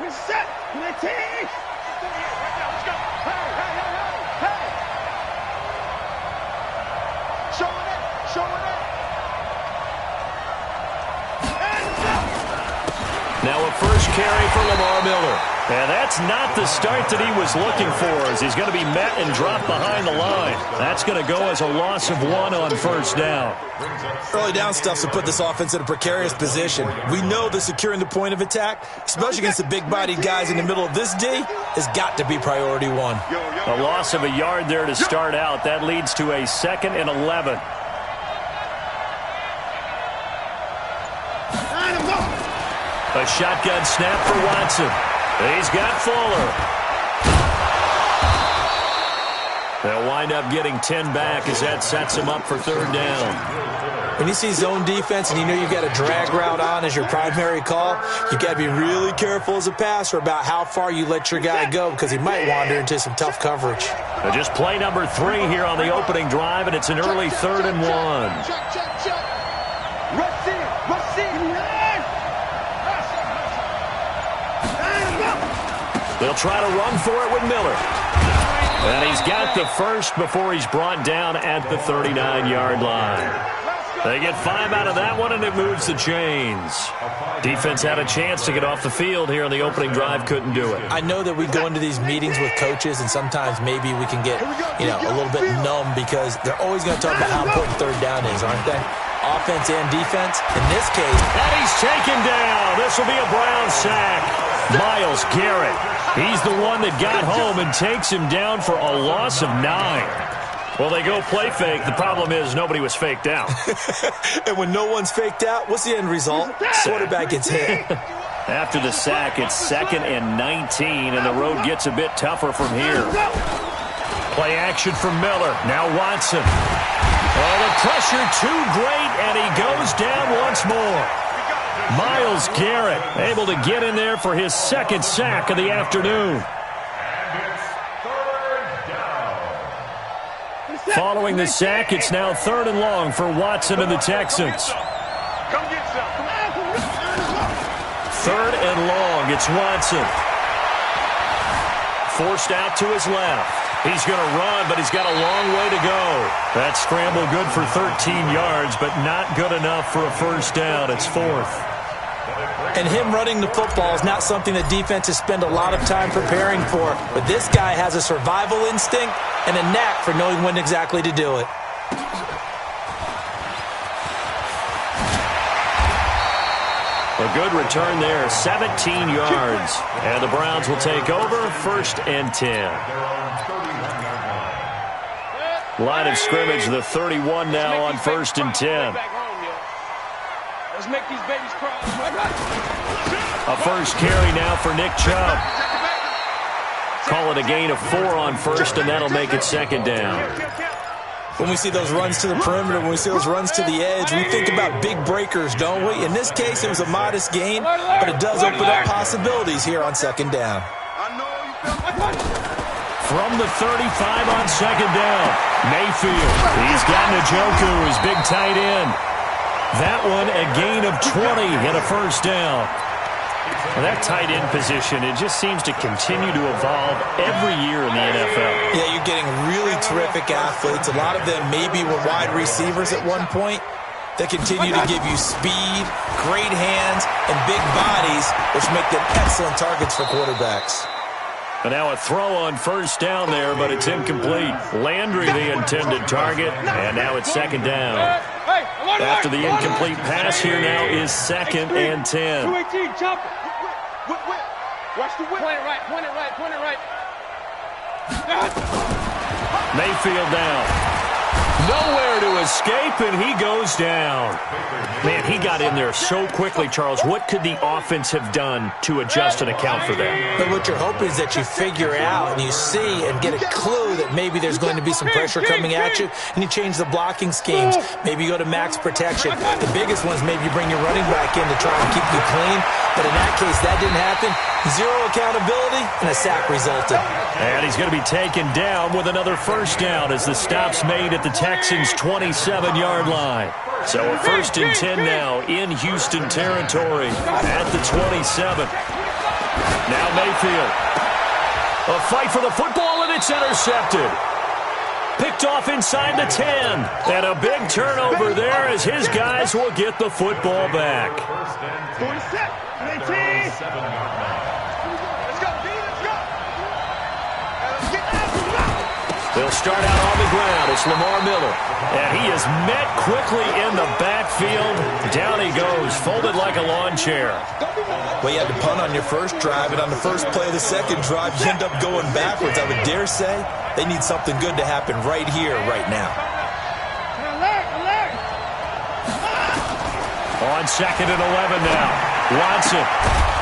Set. Let's go. Showing it. Now a first carry for Lamar Miller. And that's not the start that he was looking for, as he's going to be met and dropped behind the line. That's going to go as a loss of 1 on first down. Early down stuff's to put this offense in a precarious position. We know that securing the point of attack, especially against the big-bodied guys in the middle of this D, has got to be priority 1. A loss of a yard there to start out. That leads to a 2nd and 11. A shotgun snap for Watson. He's got Fuller. They'll wind up getting 10 back as that sets him up for 3rd down. When you see zone defense and you know you've got a drag route on as your primary call, you've got to be really careful as a passer about how far you let your guy go, because he might wander into some tough coverage. Now just play number 3 here on the opening drive, and it's an early 3rd and 1. They'll try to run for it with Miller. And he's got the first before he's brought down at the 39-yard line. They get 5 out of that one, and it moves the chains. Defense had a chance to get off the field here on the opening drive, couldn't do it. I know that we go into these meetings with coaches, and sometimes maybe we can get, a little bit numb, because they're always going to talk about how important 3rd down is, aren't they? Offense and defense. In this case, and he's taken down. This will be a Brown sack. Myles Garrett. He's the one that got home and takes him down for a loss of 9. Well, they go play fake. The problem is nobody was faked out. And when no one's faked out, what's the end result? Quarterback gets hit. After the sack, it's 2nd and 19, and the road gets a bit tougher from here. Play action from Miller. Now Watson. Oh, the pressure too great, and he goes down once more. Myles Garrett able to get in there for his 2nd sack of the afternoon. Following the sack, it's now 3rd and long for Watson and the Texans. 3rd and long, it's Watson. Forced out to his left. He's going to run, but he's got a long way to go. That scramble good for 13 yards, but not good enough for a first down. It's 4th. And him running the football is not something that defenses spend a lot of time preparing for. But this guy has a survival instinct and a knack for knowing when exactly to do it. A good return there, 17 yards. And the Browns will take over, 1st and 10. Line of scrimmage, the 31 now on 1st and 10. Let's make these babies cry. A first carry now for Nick Chubb. Call it a gain of 4 on 1st, and that'll make it 2nd down. When we see those runs to the perimeter, when we see those runs to the edge, we think about big breakers, don't we? In this case, it was a modest gain, but it does open up possibilities here on 2nd down. From the 35 on 2nd down, Mayfield. He's got Njoku, his big tight end. That one a gain of 20 and a first down. Well, that tight end position, it just seems to continue to evolve every year in the NFL. Yeah, you're getting really terrific athletes. A lot of them maybe were wide receivers at one point. They continue to give you speed, great hands, and big bodies, which make them excellent targets for quarterbacks. And now a throw on first down there, but it's incomplete. Landry the intended target, and now it's 2nd down. After the incomplete pass, here now is 2nd and 10. 218, chop it. Watch the whip. Point it right, point it right, point it right. Mayfield down. Nowhere to escape, and he goes down. Man, he got in there so quickly, Charles. What could the offense have done to adjust and account for that? But what you're hoping is that you figure out and you see and get a clue that maybe there's going to be some pressure coming at you, and you change the blocking schemes. Maybe you go to max protection. The biggest one is maybe you bring your running back in to try and keep you clean. But in that case, that didn't happen. 0 accountability, and a sack resulted. And he's going to be taken down with another first down as the stop's made at the Texans' 27-yard line. So a 1st and 10 now in Houston territory at the 27. Now Mayfield. A fight for the football, and it's intercepted. Picked off inside the 10. And a big turnover there as his guys will get the football back. 47, 18. Let's go, B, let's go. They'll start out on the ground. It's Lamar Miller. And he is met quickly in the backfield. Down he goes, folded like a lawn chair. Well, you had to punt on your first drive, and on the first play of the second drive, you end up going backwards. I would dare say they need something good to happen right here, right now. On 2nd and 11 now. Watson.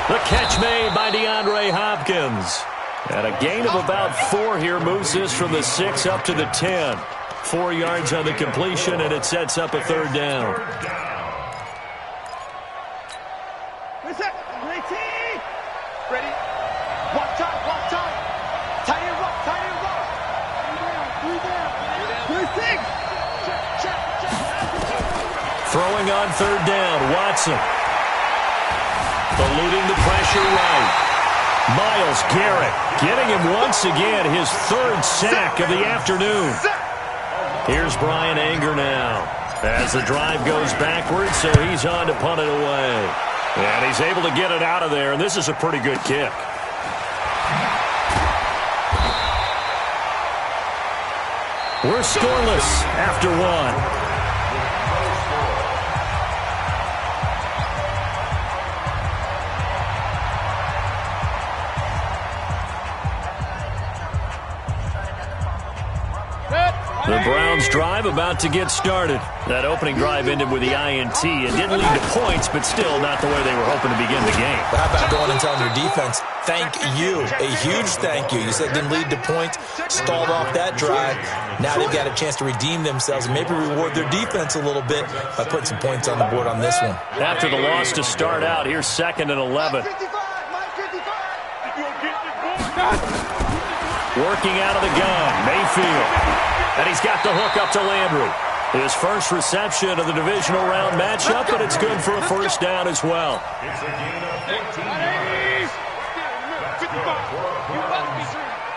The catch made by DeAndre Hopkins. And a gain of about 4 here moves this from the 6 up to the 10. 4 yards on the completion, and it sets up a 3rd down. Ready? Walk time, walk time. Tight end rock, tight end rock. 3 down. 3 Throwing on 3rd down, Watson. Eluding the pressure right. Myles Garrett getting him once again, his 3rd sack of the afternoon. Here's Brian Anger now as the drive goes backwards, so he's on to punt it away. And he's able to get it out of there, and this is a pretty good kick. We're scoreless after 1. The Browns drive about to get started. That opening drive ended with the INT. It didn't lead to points, but still not the way they were hoping to begin the game. But how about going and telling your defense, thank you, a huge thank you. You said it didn't lead to points, stalled off that drive. Now they've got a chance to redeem themselves and maybe reward their defense a little bit by putting some points on the board on this one. After the loss to start out, here's 2nd and 11. Working out of the gun, Mayfield. And he's got the hook up to Landry. His first reception of the divisional round matchup, but it's good for a 1st down as well. It's a gain of 14 yards. 55.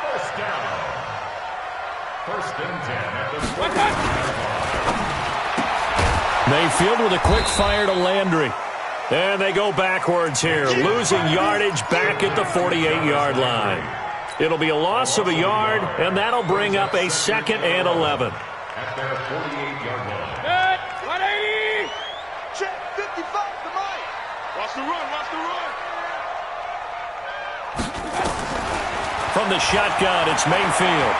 1st down. 1st and 10 at the 40. Mayfield with a quick fire to Landry. And they go backwards here, losing yardage back at the 48-yard line. It'll be a loss of a yard, and that'll bring up a 2nd and 11. At their 48-yard line. 180. Check 55 to Mike. Watch the run, watch the run. From the shotgun, it's Mayfield.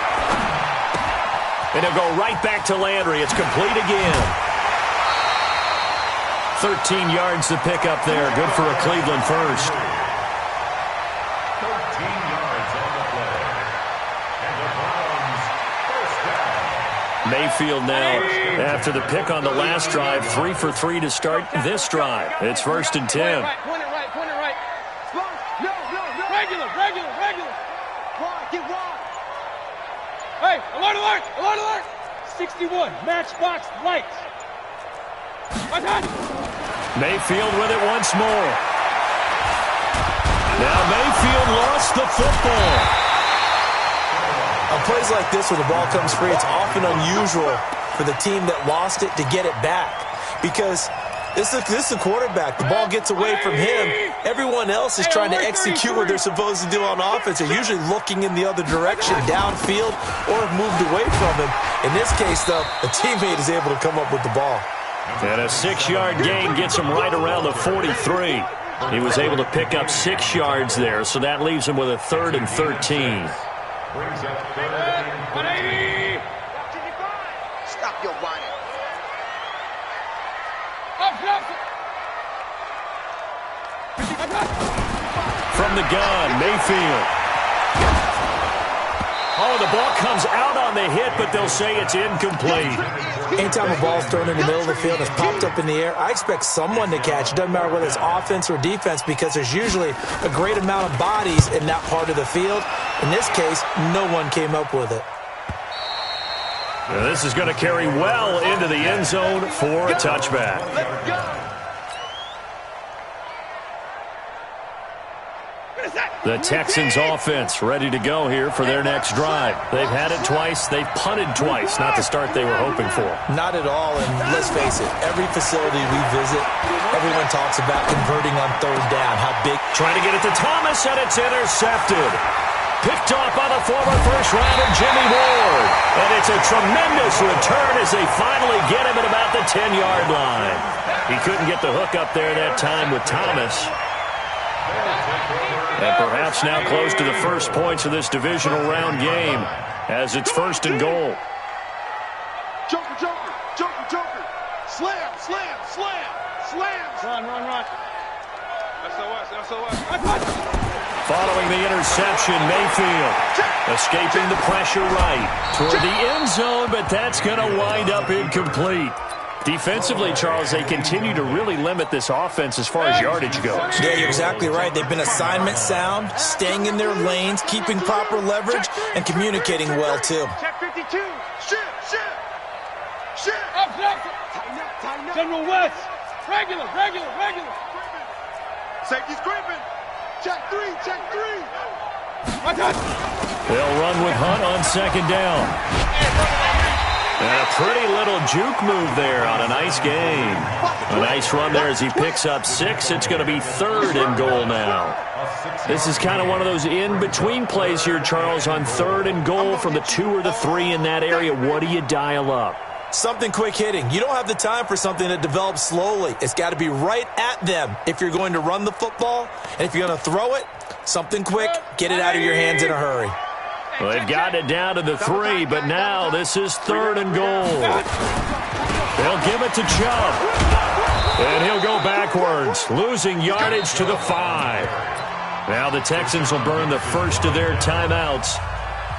And he'll go right back to Landry. It's complete again. 13 yards to pick up there. Good for a Cleveland first. 13 yards on the play. And the Browns, 1st down. Mayfield now, after the pick on the last drive, 3 for 3 to start this drive. It's 1st and 10. Point it right. No. Regular. Wide, get wide. Hey, alert. 61, matchbox lights. Mayfield with it once more. Now Mayfield lost the football. On plays like this, when the ball comes free, it's often unusual for the team that lost it to get it back. Because this is the quarterback. The ball gets away from him. Everyone else is trying to execute what they're supposed to do on offense. They're usually looking in the other direction, downfield, or have moved away from him. In this case, though, the teammate is able to come up with the ball. And a 6-yard gain gets him right around the 43. He was able to pick up 6 yards there, so that leaves him with a 3rd and 13. Brings up 180. Stop your whining. From the gun, Mayfield. Oh, the ball comes out on the hit, but they'll say it's incomplete. Anytime a ball's thrown in the middle of the field and it's popped up in the air, I expect someone to catch. It doesn't matter whether it's offense or defense, because there's usually a great amount of bodies in that part of the field. In this case, no one came up with it. Now this is going to carry well into the end zone for a touchback. Let's go. The Texans offense ready to go here for their next drive. They've had it twice. They've punted twice. Not the start they were hoping for. Not at all, and let's face it, every facility we visit, everyone talks about converting on third down. How big. Trying to get it to Thomas, and it's intercepted. Picked off by the former first-rounder Jimmy Ward. And it's a tremendous return as they finally get him at about the 10-yard line. He couldn't get the hook up there that time with Thomas. And perhaps now close to the first points of this divisional round game as it's 1st and goal. Joker, Joker, Joker, Joker. Slam, slam, slam, slam. Run. SOS. Following the interception, Mayfield escaping the pressure right toward the end zone, but that's going to wind up incomplete. Defensively, Charles, they continue to really limit this offense as far as yardage goes. Yeah, you're exactly right. They've been assignment sound, staying in their lanes, keeping proper leverage, and communicating well, too. Check 52. Shit. Up. Tighten up. General West. Regular. Safety's creeping. Check three. They'll run with Hunt on 2nd down. And a pretty little juke move there on a nice game. A nice run there as he picks up 6. It's going to be 3rd and goal now. This is kind of one of those in-between plays here, Charles, on 3rd and goal from the 2 or the 3 in that area. What do you dial up? Something quick hitting. You don't have the time for something that develops slowly. It's got to be right at them if you're going to run the football. And if you're going to throw it, something quick, get it out of your hands in a hurry. Well, they've gotten it down to the 3, but now this is 3rd and goal. They'll give it to Chubb. And he'll go backwards, losing yardage to the 5. Now the Texans will burn the first of their timeouts.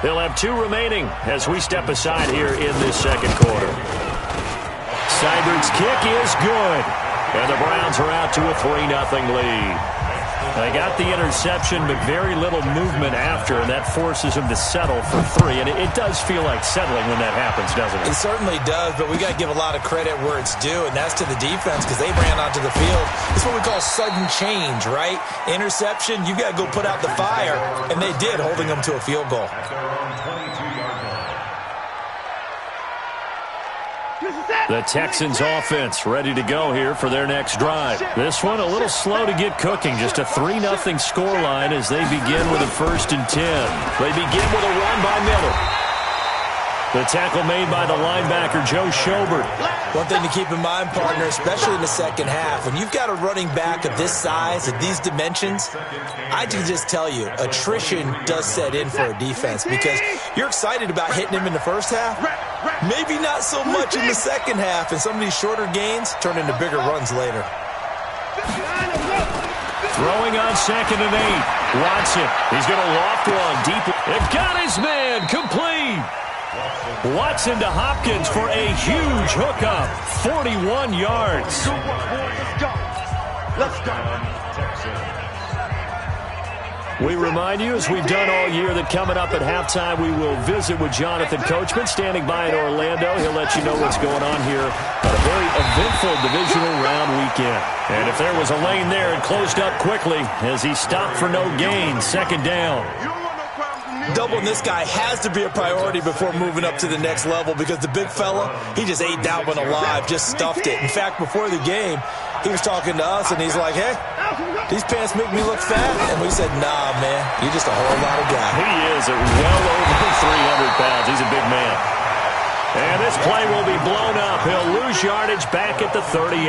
They'll have 2 remaining as we step aside here in this 2nd quarter. Seibert's kick is good. And the Browns are out to a 3-0 lead. They got the interception, but very little movement after, and that forces them to settle for 3. And it does feel like settling when that happens, doesn't it? It certainly does, but we got to give a lot of credit where it's due, and that's to the defense because they ran onto the field. It's what we call sudden change, right? Interception, you got to go put out the fire, and they did, holding them to a field goal. The Texans offense ready to go here for their next drive. This one a little slow to get cooking. Just a 3-0 scoreline as they begin with a 1st and 10. They begin with a run by Miller. The tackle made by the linebacker, Joe Schobert. One thing to keep in mind, partner, especially in the second half, when you've got a running back of this size, of these dimensions, I can just tell you, attrition does set in for a defense because you're excited about hitting him in the first half. Maybe not so much in the second half, and some of these shorter gains turn into bigger runs later. Throwing on 2nd and 8. Watson, he's going to loft one deep. They've got his man, complete. Watson to Hopkins for a huge hookup. 41 yards. Let's go. We remind you, as we've done all year, that coming up at halftime, we will visit with Jonathan Coachman, standing by in Orlando. He'll let you know what's going on here on a very eventful divisional round weekend. And if there was a lane there, it closed up quickly as he stopped for no gain. 2nd down. Doubling this guy has to be a priority before moving up to the next level because the big fella, he just ate that one alive, just stuffed it. In fact, before the game, he was talking to us, and he's like, hey, these pants make me look fat. And we said, nah, man, you're just a whole lot of guy. He is at well over 300 pounds. He's a big man. And this play will be blown up. He'll lose yardage back at the 38.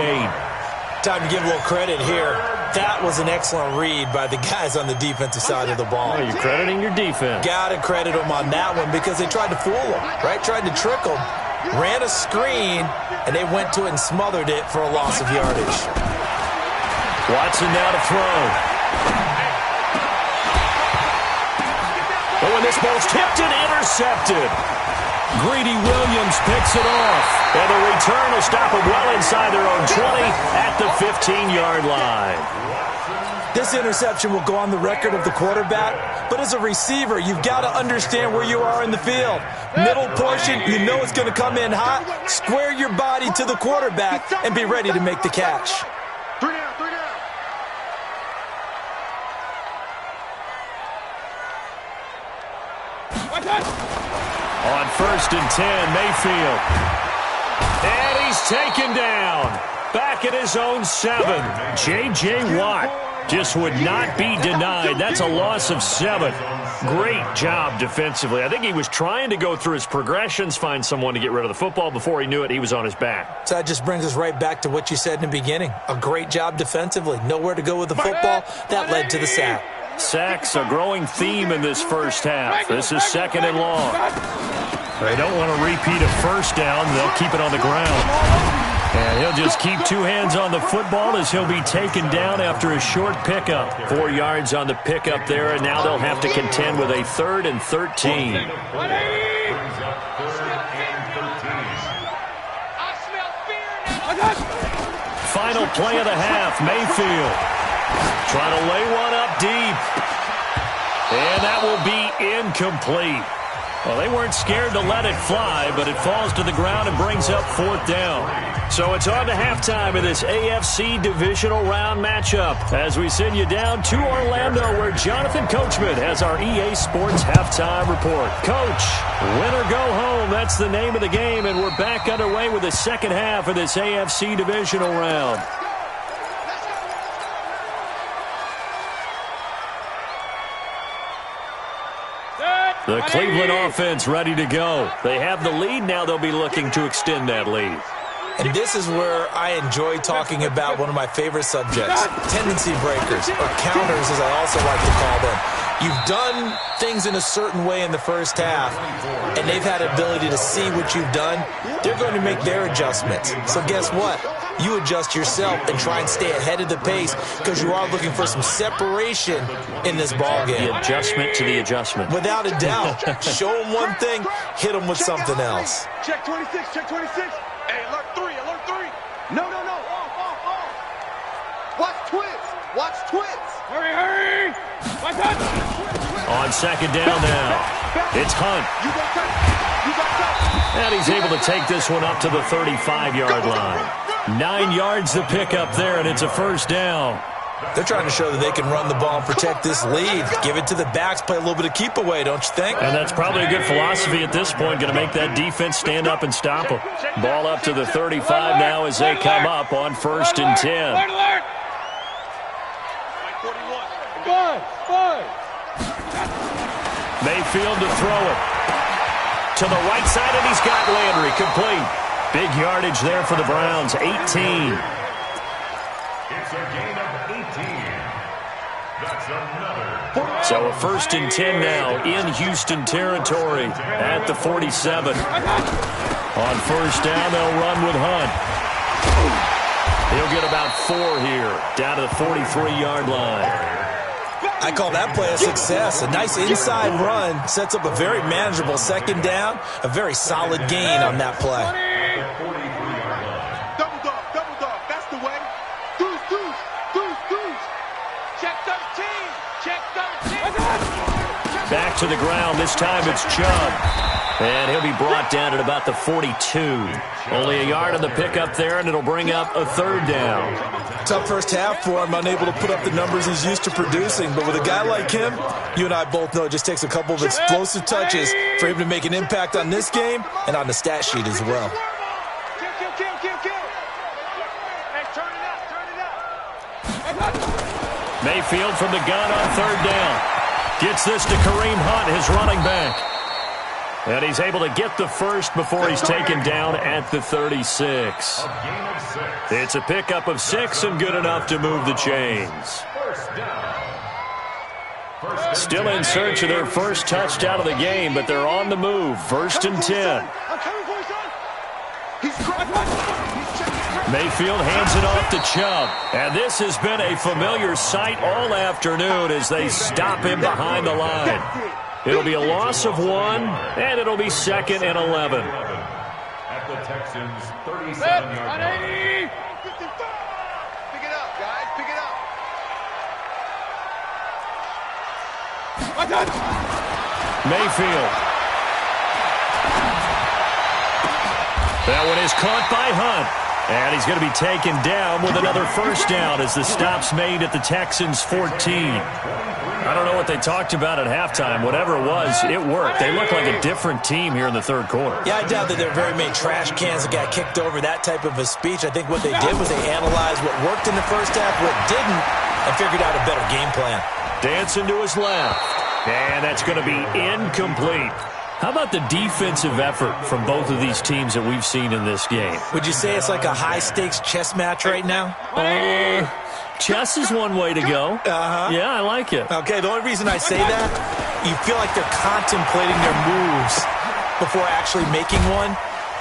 Time to give a little credit here. That was an excellent read by the guys on the defensive side of the ball. Oh, you're crediting your defense. Got to credit them on that one because they tried to fool them, right? Tried to trick them. Ran a screen, and they went to it and smothered it for a loss of yardage. Watson now to throw. Oh, and this ball's tipped and intercepted. Greedy Williams picks it off. And the return will stop them well inside their own 20 at the 15-yard line. This interception will go on the record of the quarterback, but as a receiver, you've got to understand where you are in the field. Middle portion, you know it's going to come in hot. Square your body to the quarterback and be ready to make the catch. On 1st and 10, Mayfield. And he's taken down. Back at his own 7. J.J. Watt just would not be denied. That's a loss of 7. Great job defensively. I think he was trying to go through his progressions, find someone to get rid of the football. Before he knew it, he was on his back. So that just brings us right back to what you said in the beginning. A great job defensively. Nowhere to go with the football. That led to the sack. Sacks, a growing theme in this first half. This is 2nd and long. They don't want to repeat a first down. They'll keep it on the ground. And he'll just keep 2 hands on the football as he'll be taken down after a short pickup. 4 yards on the pickup there, and now they'll have to contend with a 3rd and 13. Final play of the half, Mayfield. Trying to lay one up deep. And that will be incomplete. Well, they weren't scared to let it fly, but it falls to the ground and brings up 4th down. So it's on to halftime of this AFC divisional round matchup as we send you down to Orlando where Jonathan Coachman has our EA Sports halftime report. Coach, win or go home, that's the name of the game, and we're back underway with the second half of this AFC divisional round. The Cleveland offense ready to go. They have the lead. Now they'll be looking to extend that lead. And this is where I enjoy talking about one of my favorite subjects, tendency breakers, or counters as I also like to call them. You've done things in a certain way in the first half, and they've had ability to see what you've done. They're going to make their adjustments. So guess what? You adjust yourself and try and stay ahead of the pace because you are looking for some separation in this ballgame. The adjustment to the adjustment. Without a doubt. Show them one thing, hit them with something else. Check 26, check 26. Hey, alert 3, alert 3. No. Off. Watch twits. Watch twits. Hurry. Watch out. On 2nd down now. It's Hunt. You got touch. And he's able to take this one up to the 35-yard line. 9 yards to pick up there, and it's a 1st down. They're trying to show that they can run the ball and protect this lead. Give it to the backs, play a little bit of keep away, don't you think? And that's probably a good philosophy at this point, going to make that defense stand up and stop them. Ball up to the 35 now as they come up on 1st and 10. Mayfield to throw it. To the right side, and he's got Landry complete. Big yardage there for the Browns, 18. It's a gain of 18. That's another. So a 1st and 10 now in Houston territory at the 47. On 1st down, they'll run with Hunt. He'll get about 4 here, down to the 43-yard line. I call that play a success. A nice inside run sets up a very manageable 2nd down. A very solid gain on that play. Double dog. That's the way. Deuce. Check 13. Check 13. Back to the ground. This time it's Chubb. And he'll be brought down at about the 42. Only a yard on the pickup there, and it'll bring up a 3rd down. Tough first half for him, unable to put up the numbers he's used to producing. But with a guy like him, you and I both know it just takes a couple of explosive touches for him to make an impact on this game and on the stat sheet as well. Kill. Hey, turn it up. Mayfield from the gun on 3rd down. Gets this to Kareem Hunt, his running back. And he's able to get the first before he's taken down at the 36. It's a pickup of 6 and good enough to move the chains. Still in search of their first touchdown of the game, but they're on the move. 1st and 10. Mayfield hands it off to Chubb. And this has been a familiar sight all afternoon as they stop him behind the line. It'll be a loss of 1, and it'll be 2nd and 11. At the Texans' 37-yard line. Pick it up, guys. Pick it up. Mayfield. That one is caught by Hunt. And he's going to be taken down with another first down as the stop's made at the Texans' 14. I don't know what they talked about at halftime. Whatever it was, it worked. They look like a different team here in the third quarter. Yeah, I doubt that there are very many trash cans that got kicked over, that type of a speech. I think what they did was they analyzed what worked in the first half, what didn't, and figured out a better game plan. Dancing to his left. And that's going to be incomplete. How about the defensive effort from both of these teams that we've seen in this game? Would you say it's like a high-stakes chess match right now? Chess is one way to go. Yeah, I like it. Okay, the only reason I say that, you feel like they're contemplating their moves before actually making one,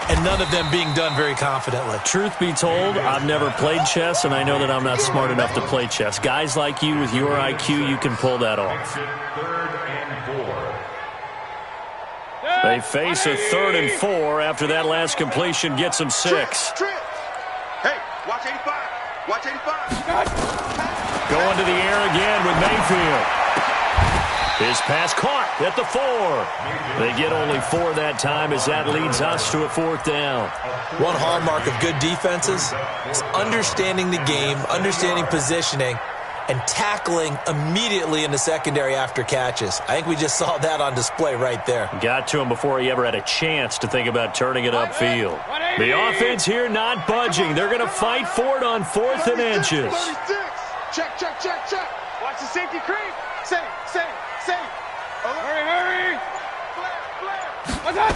and none of them being done very confidently. Truth be told, I've never played chess, and I know that I'm not smart enough to play chess. Guys like you with your IQ, you can pull that off. They face a 3rd and 4 after that last completion gets them 6. Hey, watch 85. Watch 85. Going to the air again with Mayfield. His pass caught at the 4. They get only 4 that time as that leads us to a 4th down. One hallmark of good defenses is understanding the game, understanding positioning, and tackling immediately in the secondary after catches. I think we just saw that on display right there. Got to him before he ever had a chance to think about turning it upfield. The offense here not budging. They're going to fight for it on 4th and inches. 36. Check, check, check, check. Watch the safety creep. Safe. Hurry. What's that?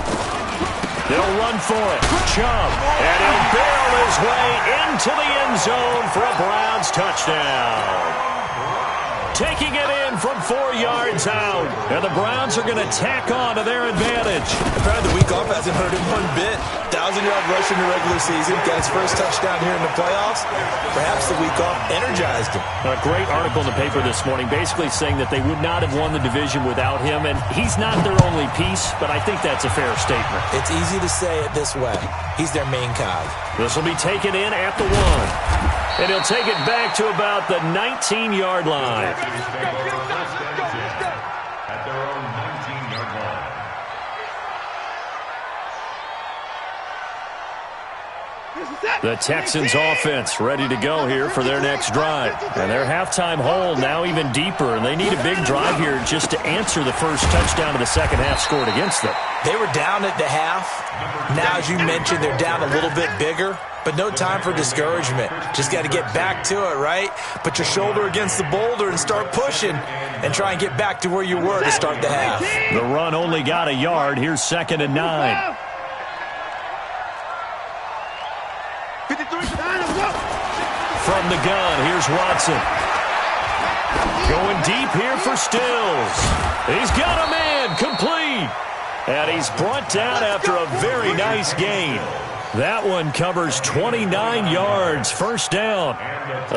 They'll run for it. Chubb. And he'll barrel his way into the end zone for a Browns touchdown. Taking it in from 4 yards out. And the Browns are going to tack on to their advantage. Apparently the week off hasn't hurt him one bit. 1,000-yard rush in the regular season. Got his first touchdown here in the playoffs. Perhaps the week off energized him. A great article in the paper this morning basically saying that they would not have won the division without him. And he's not their only piece, but I think that's a fair statement. It's easy to say it this way. He's their main cog. This will be taken in at the 1. And he'll take it back to about the 19-yard line. At their own 19-yard line. The Texans offense ready to go here for their next drive. And their halftime hole now even deeper, and they need a big drive here just to answer the first touchdown of the second half scored against them. They were down at the half. Now, as you mentioned, they're down a little bit bigger, but no time for discouragement. Just got to get back to it, right? Put your shoulder against the boulder and start pushing and try and get back to where you were to start the half. The run only got a yard. Here's 2nd and 9. From the gun, here's Watson. Going deep here for Stills. He's got a man, complete. And he's brought down after a very nice gain. That one covers 29 yards, first down.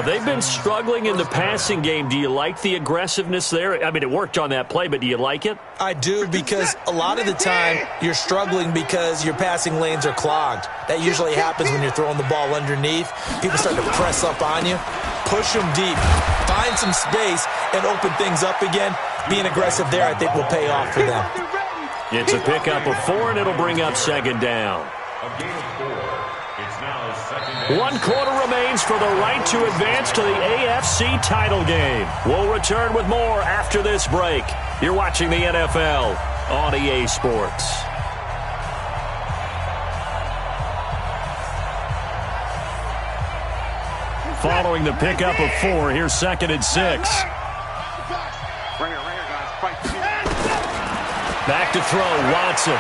They've been struggling in the passing game. Do you like the aggressiveness there? I mean, it worked on that play, but do you like it? I do, because a lot of the time you're struggling because your passing lanes are clogged. That usually happens when you're throwing the ball underneath. People start to press up on you. Push them deep. Find some space and open things up again. Being aggressive there, I think, will pay off for them. It's a pickup of 4, and it'll bring up 2nd down. A gain of 4. It's now 2nd and 1 quarter remains for the right to advance to the AFC title game. We'll return with more after this break. You're watching the NFL on EA Sports. Following the pickup of 4, here's 2nd and 6. Right here, guys. Fight. Back to throw, Watson.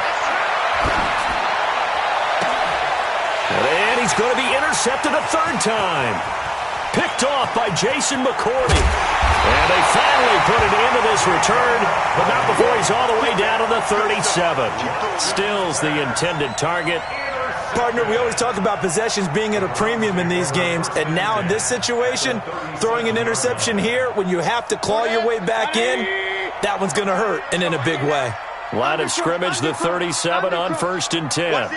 And he's going to be intercepted a 3rd time. Picked off by Jason McCourty. And they finally put it into this return, but not before he's all the way down to the 37. Stills the intended target. Partner, we always talk about possessions being at a premium in these games, and now in this situation, throwing an interception here when you have to claw your way back in, that one's going to hurt, and in a big way. Line of scrimmage, the 37 on 1st and 10.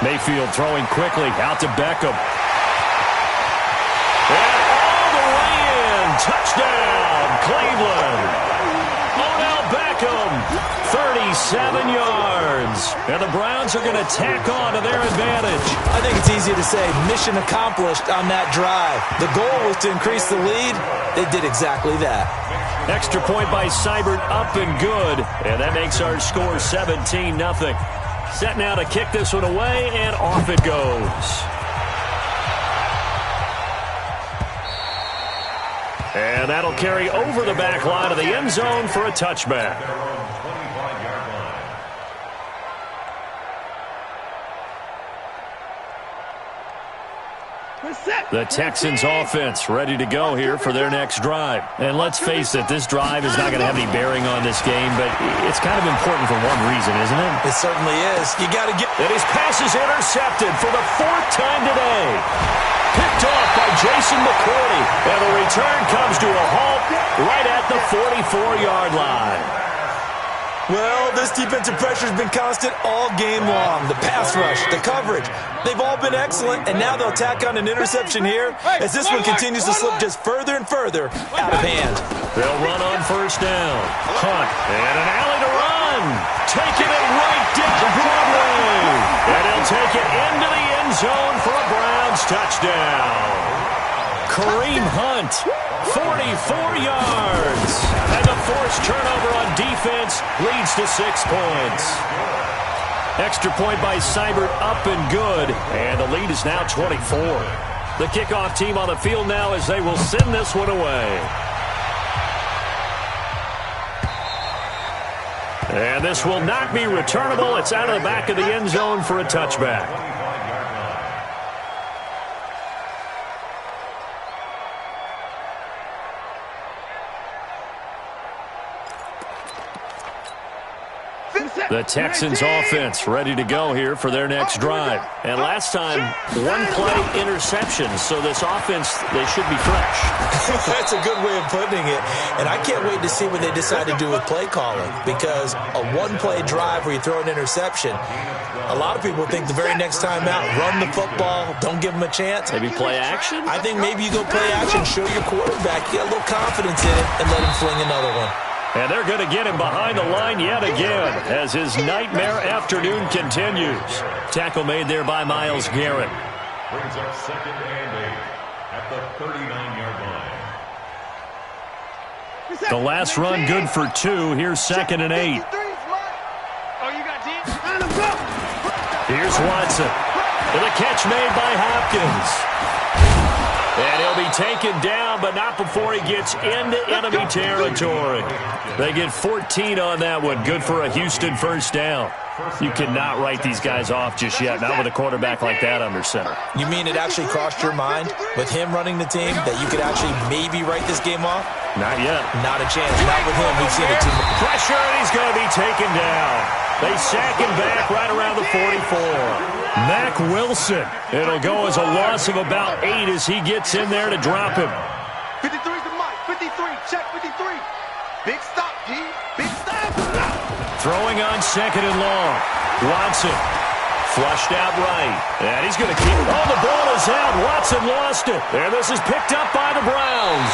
Mayfield throwing quickly out to Beckham. And all the way in. Touchdown, Cleveland. Odell Beckham 37 yards. And the Browns are going to tack on to their advantage. I think it's easy to say mission accomplished on that drive. The goal was to increase the lead. They did exactly that. Extra point by Seibert, up and good. And that makes our score 17-0. Set now to kick this one away, and off it goes. And that'll carry over the back line of the end zone for a touchback. The Texans offense ready to go here for their next drive. And let's face it, this drive is not going to have any bearing on this game, but it's kind of important for one reason, isn't it? It certainly is. You got to get... And his pass is intercepted for the 4th time today. Picked off by Jason McCourty. And the return comes to a halt right at the 44-yard line. Well, this defensive pressure has been constant all game long. The pass rush, the coverage, they've all been excellent, and now they'll tack on an interception here as this one continues to slip just further and further out of hand. They'll run on first down. Hunt, and an alley to run. Taking it right down Broadway. And he'll take it into the end zone for a Browns touchdown. Kareem Hunt, 44 yards. And the forced turnover on defense leads to 6 points. Extra point by Seibert, up and good. And the lead is now 24. The kickoff team on the field now as they will send this one away. And this will not be returnable. It's out of the back of the end zone for a touchback. The Texans offense ready to go here for their next drive. And last time, 1-play interception. So this offense, they should be fresh. That's a good way of putting it. And I can't wait to see what they decide to do with play calling. Because a 1-play drive where you throw an interception, a lot of people think the very next time out, run the football, don't give them a chance. Maybe play action? I think maybe you go play action, show your quarterback, get a little confidence in it, and let him fling another one. And they're going to get him behind the line yet again as his nightmare afternoon continues. Tackle made there by Myles Garrett. Brings up 2nd and 8 at the 39-yard line. The last run good for 2. Here's 2nd and 8. Here's Watson. And the catch made by Hopkins. And he'll be taken down, but not before he gets into enemy territory. They get 14 on that one. Good for a Houston first down. You cannot write these guys off just yet, not with a quarterback like that under center. You mean it actually crossed your mind with him running the team that you could actually maybe write this game off? Not yet. Not a chance. Not with him. We've seen it too much. Pressure, and he's going to be taken down. They sack him back right around the 44. Mack Wilson. It'll go as a loss of about 8 as he gets in there to drop him. 53 to Mike. 53. Check 53. Big stop, G. Big stop. Throwing on 2nd and long. Watson. Flushed out right. And he's going to keep it. Oh, the ball is out. Watson lost it. And this is picked up by the Browns.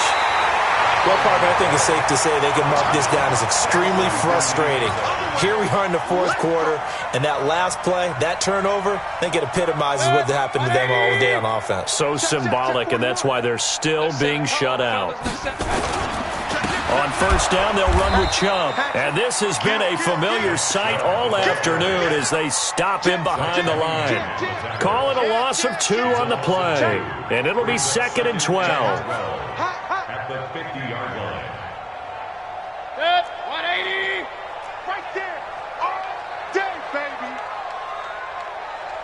Well, partner, I think it's safe to say they can mark this down as extremely frustrating. Here we are in the 4th quarter, and that last play, that turnover, I think it epitomizes what happened to them all day on offense. So symbolic, and that's why they're still being shut out. On first down, they'll run with Chubb. And this has been a familiar sight all afternoon as they stop him behind the line. Call it a loss of 2 on the play, and it'll be 2nd and 12. At the 50-yard line. 180. Right there. All day, baby.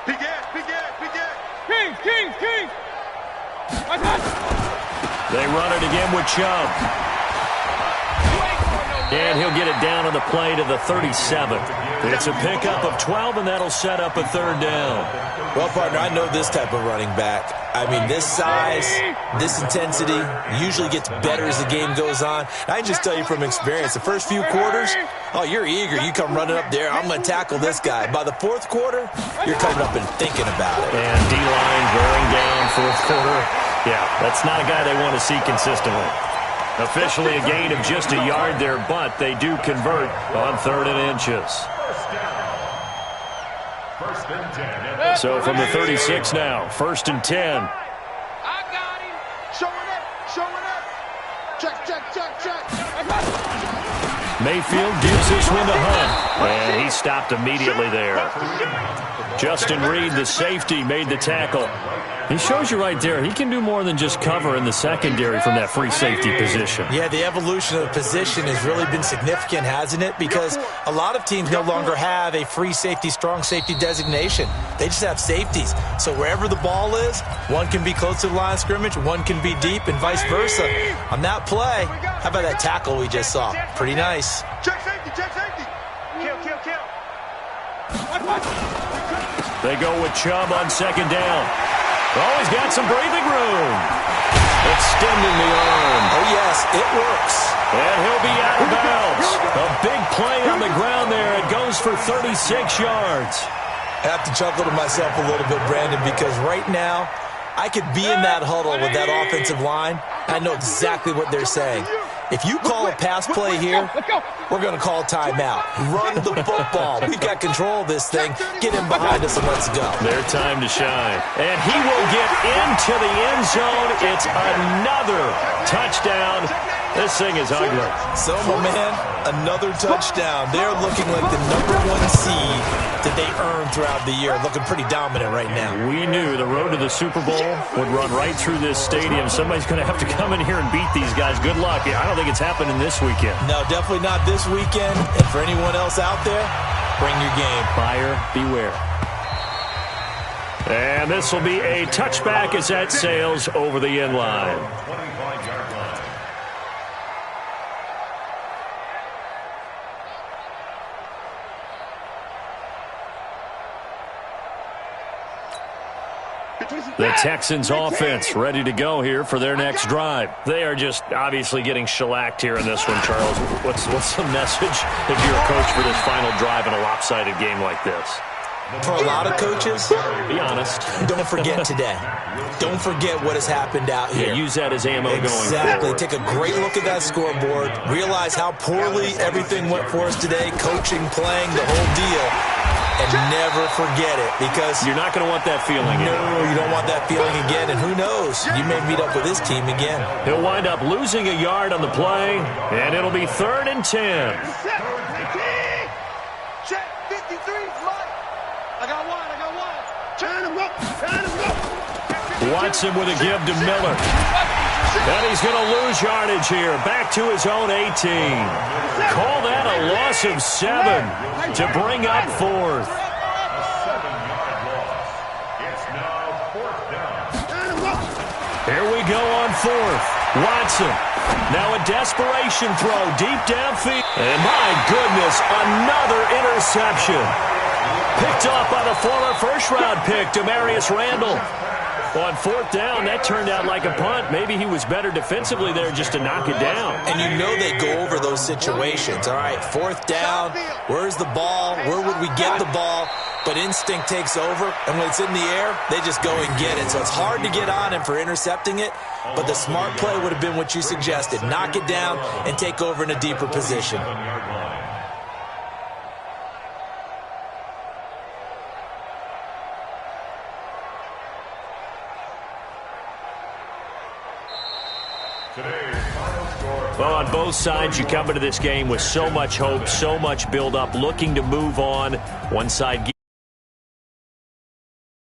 Big ass, big ass, big ass. King. They run it again with Chubb. And he'll get it down on the play to the 37. It's a pickup of 12, and that'll set up a 3rd down. Well, partner, I know this type of running back. I mean, this size, this intensity usually gets better as the game goes on. I can just tell you from experience, the first few quarters, oh, you're eager. You come running up there, I'm going to tackle this guy. By the 4th quarter, you're coming up and thinking about it. And D-line wearing down 4th quarter. Yeah, that's not a guy they want to see consistently. Officially a gain of just a yard there, but they do convert on 3rd and inches. First and 10. So from the 36 now, 1st and 10. I got him. Showing up. Check. Mayfield gives this one to Hunt, and he stopped immediately there. Justin Reed, the safety, made the tackle. He shows you right there, he can do more than just cover in the secondary from that free safety position. Yeah, the evolution of the position has really been significant, hasn't it? Because a lot of teams no longer have a free safety, strong safety designation. They just have safeties. So wherever the ball is, one can be close to the line of scrimmage, one can be deep, and vice versa. On that play, how about that tackle we just saw? Pretty nice. Check safety. Kill. They go with Chubb on 2nd down. Oh, he's got some breathing room. Extending the arm. Oh, yes, it works. And he'll be out of bounds. A big play on the ground there. It goes for 36 yards. I have to chuckle to myself a little bit, Brandon, because right now I could be in that huddle with that offensive line. I know exactly what they're saying. If you call a pass play here, we're going to call timeout. Run the football. We've got control of this thing. Get him behind us and let's go. Their time to shine. And he will get into the end zone. It's another touchdown. This thing is ugly. So, my man, another touchdown. They're looking like the #1 seed that they earned throughout the year. Looking pretty dominant right now. We knew the road to the Super Bowl would run right through this stadium. Somebody's going to have to come in here and beat these guys. Good luck. I don't think it's happening this weekend. No, definitely not this weekend. And for anyone else out there, bring your game. Buyer beware. And this will be a touchback as that sails over the end line. 25-yard line. The Texans offense ready to go here for their next drive. They are just obviously getting shellacked here in this one, Charles. What's the message if you're a coach for this final drive in a lopsided game like this? For a lot of coaches, be honest. Don't forget today. Don't forget what has happened out here. Yeah, use that as ammo going forward. Exactly. Take a great look at that scoreboard. Realize how poorly everything went for us today. Coaching, playing, the whole deal. And never forget it, because you're not going to want that feeling again. No, you don't want that feeling again. And who knows? You may meet up with this team again. He'll wind up losing a yard on the play, and it'll be 3rd and 10. Check 53, Mike. I got one. Turn him up. Watson with a give to Miller. And he's going to lose yardage here. Back to his own 18. Call that a loss of 7 to bring up 4th. A 7-yard loss. It's now 4th down. Here we go on 4th. Watson. Now a desperation throw deep downfield. And my goodness, another interception. Picked off by the former first-round pick, Demarius Randall. On 4th down, that turned out like a punt. Maybe he was better defensively there just to knock it down. And you know they go over those situations. All right, 4th down, where's the ball? Where would we get the ball? But instinct takes over, and when it's in the air, they just go and get it. So it's hard to get on him for intercepting it, but the smart play would have been what you suggested. Knock it down and take over in a deeper position. 7-yard line. Well, on both sides, you come into this game with so much hope, so much build-up, looking to move on. One side